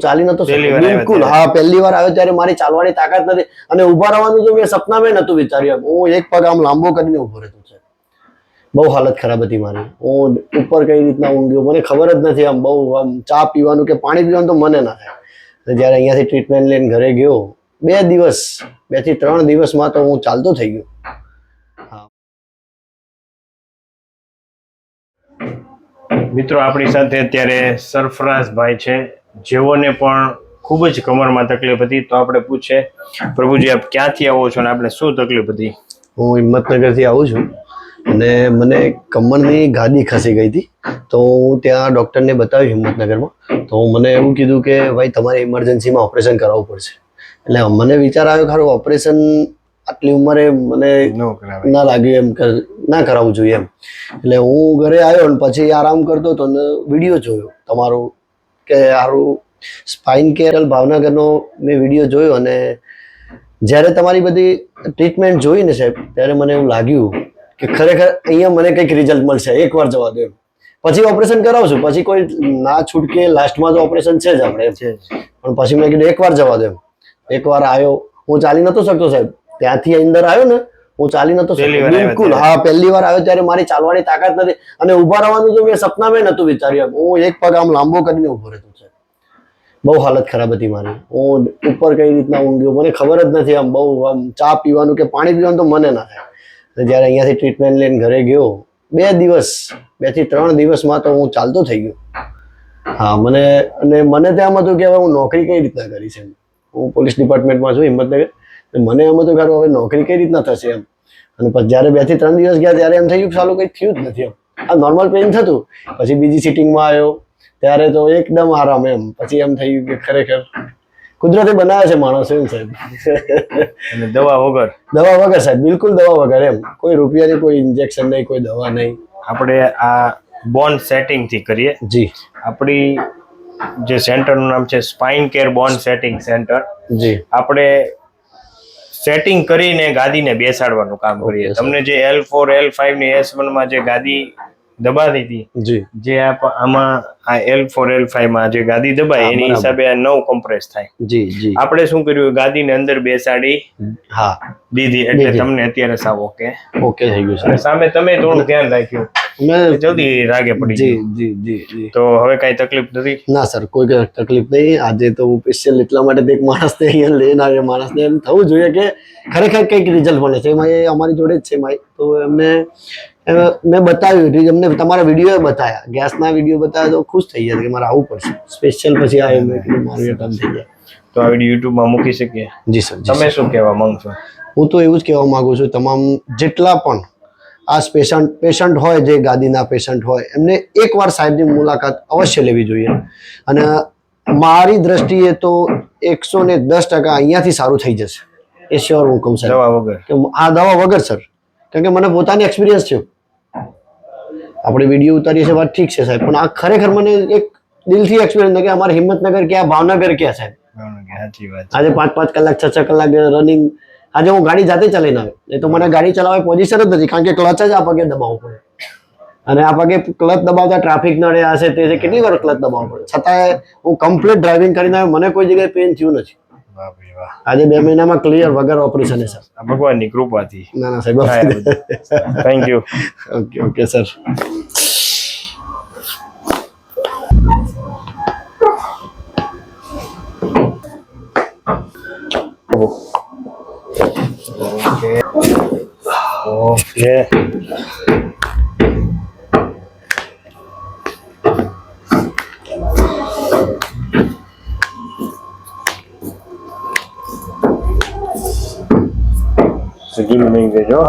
ચાલી નતો બિલકુલ. હા, પહેલી વાર આવ્યો ત્યારે મારી ચાલવાની તાકાત નથી અને ઉભા રહેવાનું તો મેં સપનામાં નતું વિચાર્યું. હું એક પગ આમ લાંબો કરીને ઉભો રહેતો છે. બહુ હાલત ખરાબ હતી મારી. હું ઉપર કઈ રીતના ઊંઘ્યો મને ખબર જ નથી. આમ બહુ આમ ચા પીવાનું કે પાણી પીવાનું તો મને ના થાય. જયારે અહીંયાથી ટ્રીટમેન્ટ લઈને ઘરે ગયો 2 થી 3 દિવસમાં તો હું ચાલતો થઈ ગયો. મિત્રો આપણી સાથે અત્યારે સરફરાઝભાઈ છે, જેઓને પણ ખૂબ જ કમરમાં તકલીફ હતી. તો આપણે પૂછે, પ્રભુજી આપ ક્યાંથી આવો છો અને આપણે શું તકલીફ હતી? હું હિંમતનગરથી આવું છું અને મને કમરની ગાદી ખસી ગઈ હતી. તો હું ત્યાં ડૉક્ટરને બતાવ્યું હિંમતનગરમાં. તો મને એવું કીધું કે ભાઈ તમારે ઇમરજન્સીમાં ઓપરેશન કરાવવું પડશે. એટલે મને વિચાર આવ્યો ખરો ઓપરેશન આટલી ઉંમરે મને ના લાગ્યું એમ ના કરાવવું જોઈએ એમ. એટલે હું ઘરે આવ્યો ને પછી આરામ કરતો હતો ને વિડીયો જોયો તમારો કે સારું સ્પાઇન કેર ભાવનગરનો મેં વિડીયો જોયો અને જ્યારે તમારી બધી ટ્રીટમેન્ટ જોઈ ને સાહેબ ત્યારે મને એવું લાગ્યું કે ખરેખર અહીંયા મને કંઈક રિઝલ્ટ મળશે. એકવાર જવા દો એમ, પછી ઓપરેશન કરાવશું, પછી કોઈ ના છૂટકે લાસ્ટમાં તો ઓપરેશન છે જ આપણે પણ પછી મેં કીધું એકવાર જવા દો એમ. એકવાર આવ્યો, હું ચાલી નતો શકતો સાહેબ. ત્યાંથી અંદર આવ્યો ને હું ચાલી નતો શકતો બિલકુલ. હા, પહેલી વાર આવ્યો ત્યારે મારી ચાલવાની તાકાત નથી અને ઉભા રહેવાનું તો મેં સપનામાં નતું વિચાર્યું. હું એક પગ આમ લાંબો કરીને ઉભો રહેતો છે. બહુ હાલત ખરાબ હતી મારી. હું ઉપર કઈ રીતના ઊંઘ્યો મને ખબર જ નથી. આમ બહુ આમ ચા પીવાનું કે પાણી પીવાનું તો મને ના થાય. જયારે અહીંયાથી ટ્રીટમેન્ટ લઈને ઘરે ગયો 2 થી 3 દિવસમાં તો હું ચાલતો થઈ ગયો. હા, મને ત્યાં હતું કે હવે હું નોકરી કઈ રીતના કરીશ એમ. હું પોલીસ ડિપાર્ટમેન્ટમાં છું હિંમતનગર. મને એમ હતું કે હવે નોકરી કઈ રીતના થશે એમ. અને પછી જયારે 2 થી 3 દિવસ ગયા ત્યારે એમ થયું કે સાલું કંઈ થયું જ નથી એમ. આ નોર્મલ પેઇન થતું. પછી બીજી સિટિંગમાં આવ્યો ત્યારે તો એકદમ આરામ એમ. પછી એમ થયું કે ખરેખર કુદરતે બનાવે છે માણસ એમ સાહેબ. અને દવા વગર સાહેબ, બિલકુલ દવા વગર એમ. કોઈ રૂપિયાની કોઈ ઇન્જેક્શન નહીં, કોઈ દવા નહીં. આપણે આ બોન સેટિંગ થી કરીએ. જી. આપણી જે સેન્ટરનું નામ છે spine care bone setting centre. જી. આપણે સેટિંગ કરીને ગાદીને બેસાડવાનું કામ કરીએ. તમને જે L4 L5 ની S1 માં જે ગાદી દબાતી હતી, જી, જે આમાં આ L4 L5 માં જે ગાદી દબાય એની હિસાબે આ 9 કોમ્પ્રેસ થાય. જી જી. આપણે શું કર્યું, ગાદીને અંદર બેસાડી દીધી એટલે તમને અત્યારે સાવ ઓકે થઈ ગયું છે. સામે તમે થોડું ધ્યાન રાખ્યું, જલ્દી રાગે પડી. જી જી જી જી. તો હવે કઈ તકલીફ નથી? ના સર, કોઈ તકલીફ નહીં. આજે તો હું સ્પેશિયલ એટલા માટે એક માણસને અહીંયા લઈને આવ્યો. માણસને એમ થવું જોઈએ કે ખરેખર કંઈક રિઝલ્ટ મળે છે. એમાં એ અમારી જોડે જ છે માઈ. તો એમને મેં બતાવ્યું, એમને તમારા વિડીયો બતાવ્યા, ગેસના વિડીયો બતાવ્યા તો ખુશ થઈ ગયા કે મારે આવવું પડશે સ્પેશિયલ. પછી આવ્યો મેં કીધું મારું એ કામ થઈ જાય. તો આ વિડીયો યુટ્યુબમાં મૂકી શકીએ? જી સર. તમે શું કહેવા માંગશો? હું તો એવું જ કહેવા માંગુ છું, તમામ જેટલા પણ આ પેશન્ટ હોય, જે ગાદીના પેશન્ટ હોય, એમને એકવાર સાહેબની મુલાકાત અવશ્ય લેવી જોઈએ. અને મારી દ્રષ્ટિએ તો 110% અહીંયાથી સારું થઈ જશે એ શ્યોર હું કહું સાહેબ. દવા વગર? આ દવા વગર સર, કારણ કે મને પોતાની એક્સપિરિયન્સ છે. આપણે વિડીયો ઉતારીએ છીએ વાત ઠીક છે સાહેબ, પણ આ ખરેખર મને એક દિલથી એક્સપિરિયન્સ કે અમારે હિંમતનગર ક્યાં, ભાવનગર ક્યાં સાહેબ. સાચી વાત. આજે 5-5 કલાક 6-6 કલાક રનિંગ. આજે હું ગાડી જાતે ચલાવીને આવ્યો. એ તો મને ગાડી ચલાવવાની પોઝિશન જ નથી, કારણ કે ક્લચ જ આ પગે દબાવવો પડે. અને આ પગે ક્લચ દબાવતા ટ્રાફિક નડે આ છે તે છે, કેટલી વાર ક્લચ દબાવવો પડે. છતાંય હું કમ્પ્લીટ ડ્રાઇવિંગ કરીને આવ્યો, મને કોઈ જગ્યાએ પેન થયું નથી. આજે 2 મહિનામાં ક્લિયર વગર ઓપરેશન સર. ભગવાનની કૃપાથી. ના ના સાહેબ, thank you. Okay okay sir. Okay. Seguimos en ello.